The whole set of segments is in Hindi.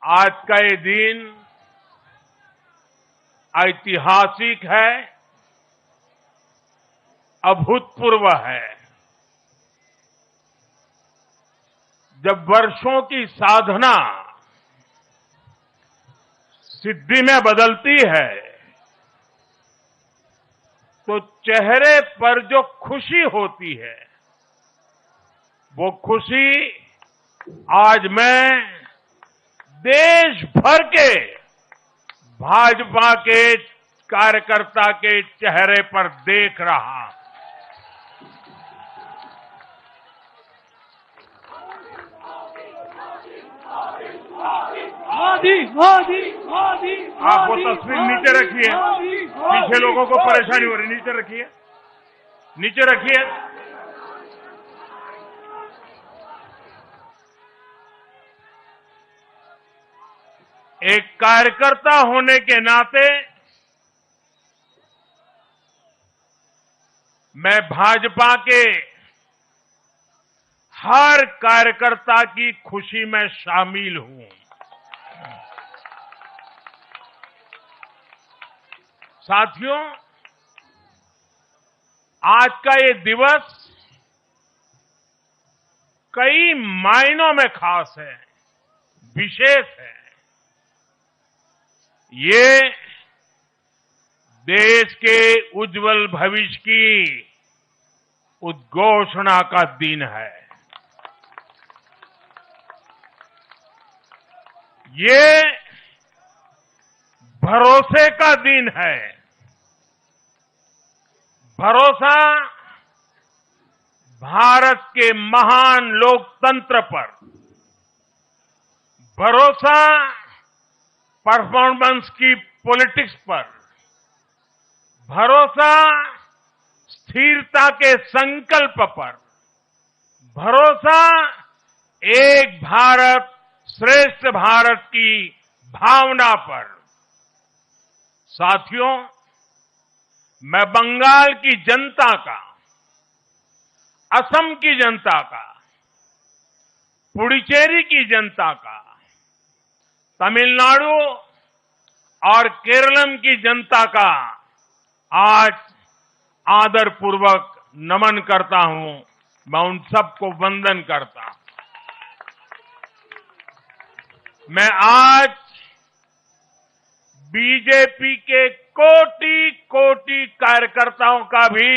आज का ये दिन ऐतिहासिक है, अभूतपूर्व है। जब वर्षों की साधना सिद्धि में बदलती है, तो चेहरे पर जो खुशी होती है, वो खुशी आज मैं देश भर के भाजपा के कार्यकर्ता के चेहरे पर देख रहा हूं। मोदी मोदी मोदी। आप वो तस्वीर नीचे रखिए, पीछे लोगों को परेशानी हो रही, नीचे रखिए, नीचे रखिए। एक कार्यकर्ता होने के नाते मैं भाजपा के हर कार्यकर्ता की खुशी में शामिल हूं। साथियों, आज का ये दिवस कई मायनों में खास है, विशेष है। ये देश के उज्जवल भविष्य की उद्घोषणा का दिन है। ये भरोसे का दिन है। भरोसा भारत के महान लोकतंत्र पर, भरोसा परफॉर्मेंस की पॉलिटिक्स पर, भरोसा स्थिरता के संकल्प पर, भरोसा एक भारत श्रेष्ठ भारत की भावना पर। साथियों, मैं बंगाल की जनता का, असम की जनता का, पुडुचेरी की जनता का, तमिलनाडु और केरलम की जनता का आज आदरपूर्वक नमन करता हूं। मैं उन सबको वंदन करता हूं। मैं आज बीजेपी के कोटि कोटि कार्यकर्ताओं का भी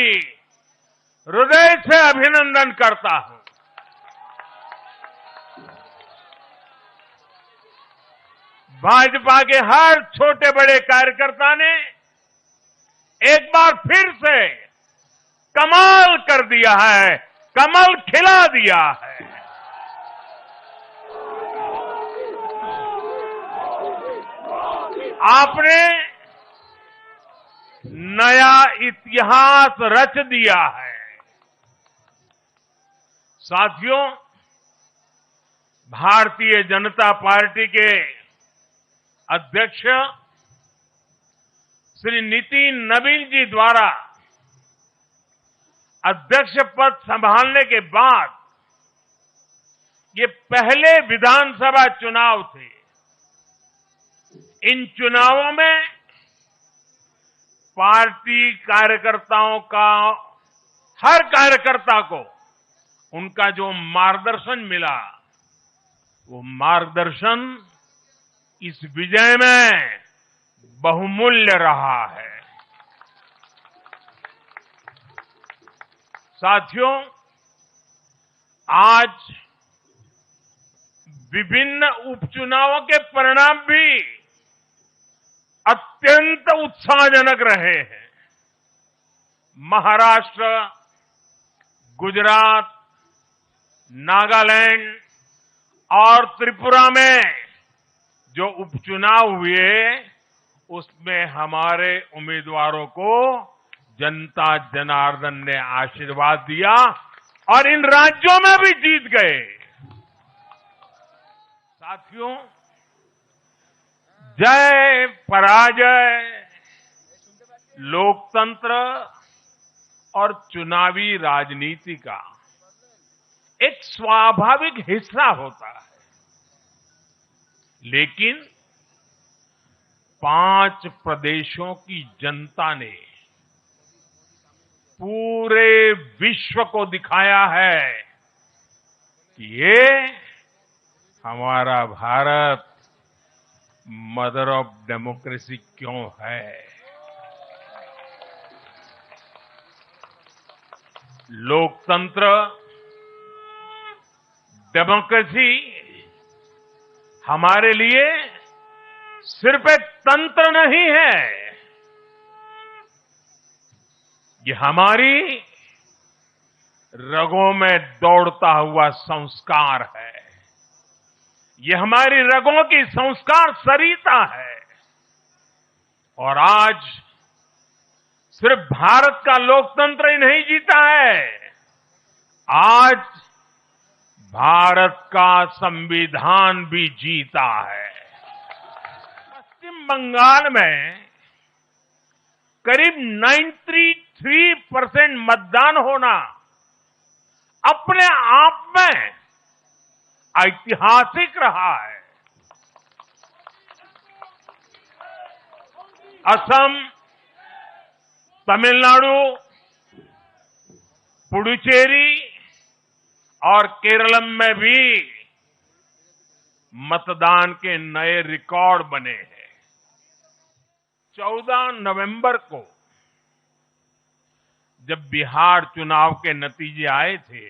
हृदय से अभिनंदन करता हूं। भाजपा के हर छोटे बड़े कार्यकर्ता ने एक बार फिर से कमाल कर दिया है, कमल खिला दिया है। आपने नया इतिहास रच दिया है। साथियों, भारतीय जनता पार्टी के अध्यक्ष श्री नितिन नवीन जी द्वारा अध्यक्ष पद संभालने के बाद ये पहले विधानसभा चुनाव थे। इन चुनावों में पार्टी कार्यकर्ताओं का, हर कार्यकर्ता को उनका जो मार्गदर्शन मिला, वो मार्गदर्शन इस विजय में बहुमूल्य रहा है। साथियों, आज विभिन्न उपचुनावों के परिणाम भी अत्यंत उत्साहजनक रहे हैं। महाराष्ट्र, गुजरात, नागालैंड और त्रिपुरा में जो उपचुनाव हुए, उसमें हमारे उम्मीदवारों को जनता जनार्दन ने आशीर्वाद दिया और इन राज्यों में भी जीत गए। साथियों, जय पराजय लोकतंत्र और चुनावी राजनीति का एक स्वाभाविक हिस्सा होता है। लेकिन 5 प्रदेशों की जनता ने पूरे विश्व को दिखाया है कि ये हमारा भारत मदर ऑफ डेमोक्रेसी क्यों है। लोकतंत्र, डेमोक्रेसी हमारे लिए सिर्फ एक तंत्र नहीं है, ये हमारी रगों में दौड़ता हुआ संस्कार है। ये हमारी रगों की संस्कार सरिता है। और आज सिर्फ भारत का लोकतंत्र ही नहीं जीता है, आज भारत का संविधान भी जीता है। पश्चिम बंगाल में करीब 93% मतदान होना अपने आप में ऐतिहासिक रहा है। असम, तमिलनाडु, पुडुचेरी और केरल में भी मतदान के नए रिकॉर्ड बने हैं। 14 नवंबर को जब बिहार चुनाव के नतीजे आए थे,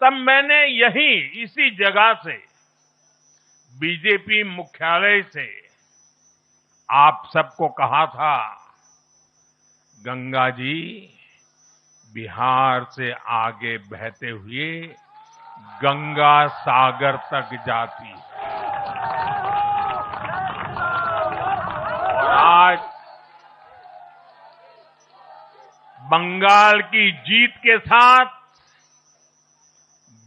तब मैंने यहीं इसी जगह से बीजेपी मुख्यालय से आप सबको कहा था, गंगा जी बिहार से आगे बहते हुए गंगा सागर तक जाती है। और आज बंगाल की जीत के साथ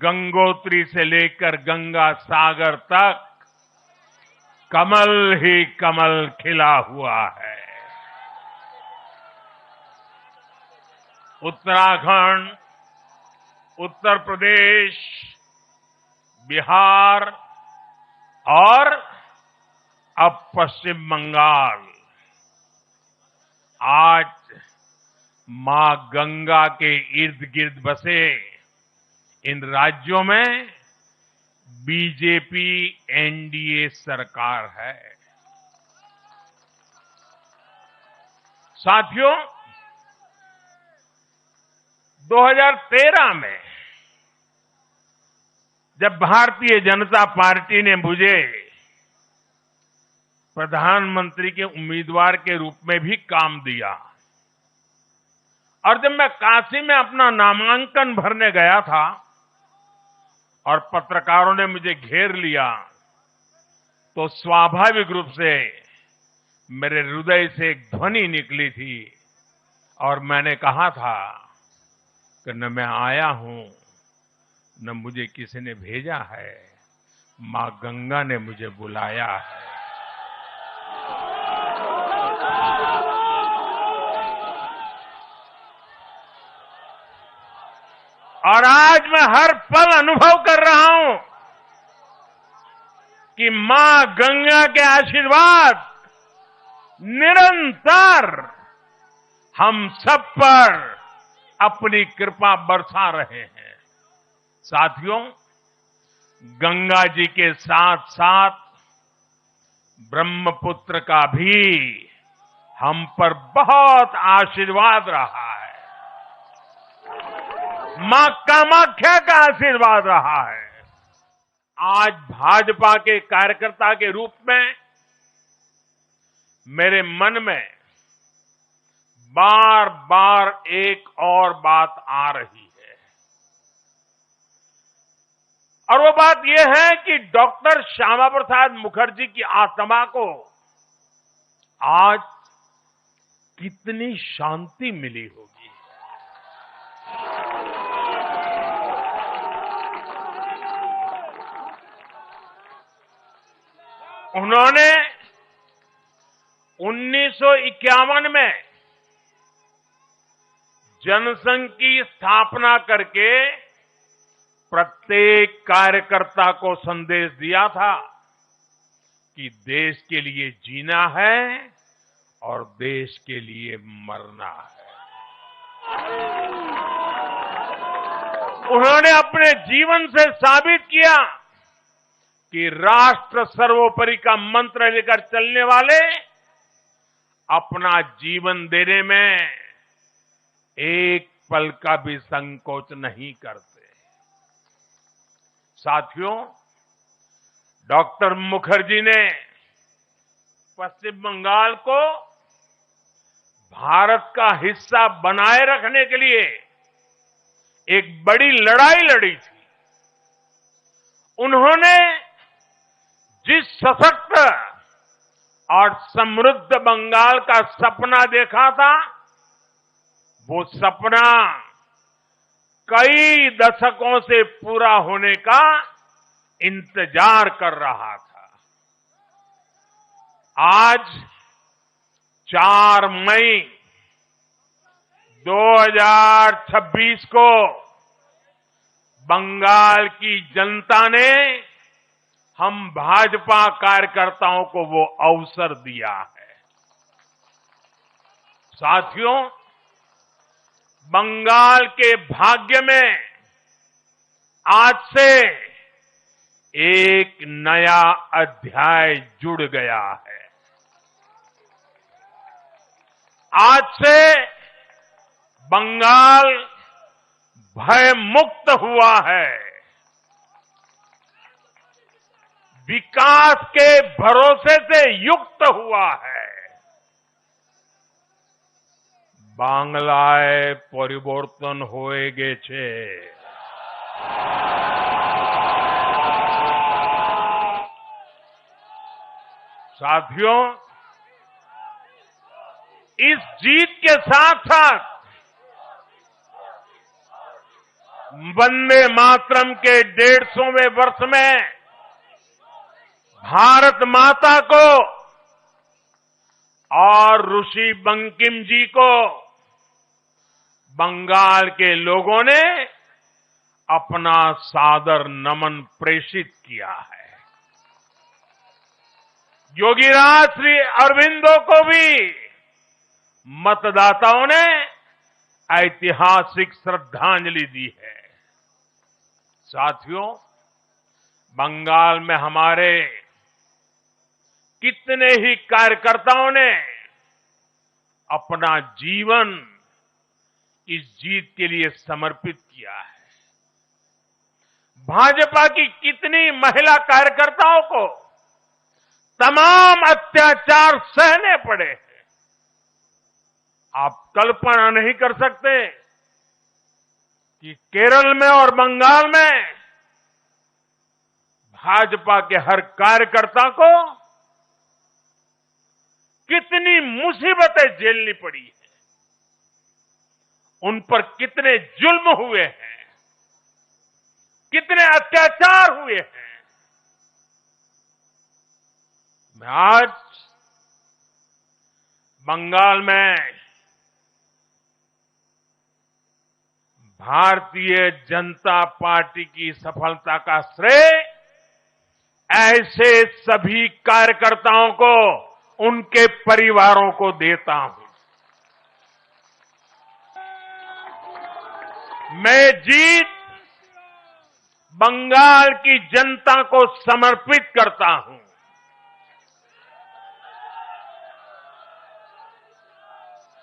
गंगोत्री से लेकर गंगा सागर तक कमल ही कमल खिला हुआ है। उत्तराखंड, उत्तर प्रदेश, बिहार और अब पश्चिम बंगाल आज मां गंगा के इर्द गिर्द बसे इन राज्यों में बीजेपी एनडीए सरकार है। साथियों, 2013 में जब भारतीय जनता पार्टी ने मुझे प्रधानमंत्री के उम्मीदवार के रूप में भी काम दिया और जब मैं काशी में अपना नामांकन भरने गया था और पत्रकारों ने मुझे घेर लिया, तो स्वाभाविक रूप से मेरे हृदय से एक ध्वनि निकली थी और मैंने कहा था कि न मैं आया हूं, न मुझे किसी ने भेजा है, मां गंगा ने मुझे बुलाया है। और आज मैं हर पल अनुभव कर रहा हूं कि मां गंगा के आशीर्वाद निरंतर हम सब पर अपनी कृपा बरसा रहे हैं। साथियों, गंगा जी के साथ साथ ब्रह्मपुत्र का भी हम पर बहुत आशीर्वाद रहा है। मां कामाख्या का आशीर्वाद रहा है। आज भाजपा के कार्यकर्ता के रूप में मेरे मन में बार बार एक और बात आ रही है, और वो बात यह है कि डॉक्टर श्यामा प्रसाद मुखर्जी की आत्मा को आज कितनी शांति मिली होगी। उन्होंने 1951 में जनसंघ की स्थापना करके प्रत्येक कार्यकर्ता को संदेश दिया था कि देश के लिए जीना है और देश के लिए मरना है। उन्होंने अपने जीवन से साबित किया कि राष्ट्र सर्वोपरि का मंत्र लेकर चलने वाले अपना जीवन देने में एक पल का भी संकोच नहीं करते। साथियों, डॉक्टर मुखर्जी ने पश्चिम बंगाल को भारत का हिस्सा बनाए रखने के लिए एक बड़ी लड़ाई लड़ी थी। उन्होंने जिस सशक्त और समृद्ध बंगाल का सपना देखा था, वो सपना कई दशकों से पूरा होने का इंतजार कर रहा था। आज 4 मई 2026 को बंगाल की जनता ने हम भाजपा कार्यकर्ताओं को वो अवसर दिया है। साथियों, बंगाल के भाग्य में आज से एक नया अध्याय जुड़ गया है। आज से बंगाल भय मुक्त हुआ है, विकास के भरोसे से युक्त हुआ है। बांग्लाय परिवर्तन होए गेछे। साथियों, इस जीत के साथ साथ वंदे मातरम के 150वें वर्ष में भारत माता को और ऋषि बंकिम जी को बंगाल के लोगों ने अपना सादर नमन प्रेषित किया है। योगीराज श्री अरविंदो को भी मतदाताओं ने ऐतिहासिक श्रद्धांजलि दी है। साथियों, बंगाल में हमारे कितने ही कार्यकर्ताओं ने अपना जीवन इस जीत के लिए समर्पित किया है। भाजपा की कितनी महिला कार्यकर्ताओं को तमाम अत्याचार सहने पड़े हैं। आप कल्पना नहीं कर सकते कि केरल में और बंगाल में भाजपा के हर कार्यकर्ता को कितनी मुसीबतें झेलनी पड़ी है, उन पर कितने जुल्म हुए हैं, कितने अत्याचार हुए हैं। मैं आज बंगाल में भारतीय जनता पार्टी की सफलता का श्रेय ऐसे सभी कार्यकर्ताओं को, उनके परिवारों को देता हूं। मैं जीत बंगाल की जनता को समर्पित करता हूं।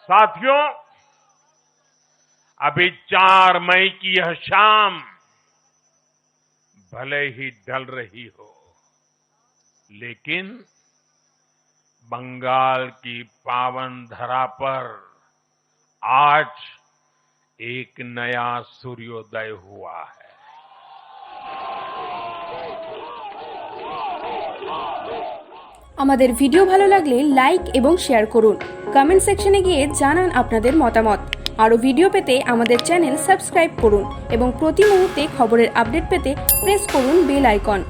साथियों, अभी 4 मई की यह शाम भले ही ढल रही हो, लेकिन बंगाल की पावन धरा पर आज एक नया सूर्योदय हुआ है। আমাদের ভিডিও ভালো লাগলে লাইক এবং শেয়ার করুন। কমেন্ট সেকশনে গিয়ে জানান আপনাদের মতামত। আরও ভিডিও পেতে আমাদের চ্যানেল সাবস্ক্রাইব করুন এবং প্রতি মুহূর্তে খবরের আপডেট পেতে প্রেস করুন বেল আইকন।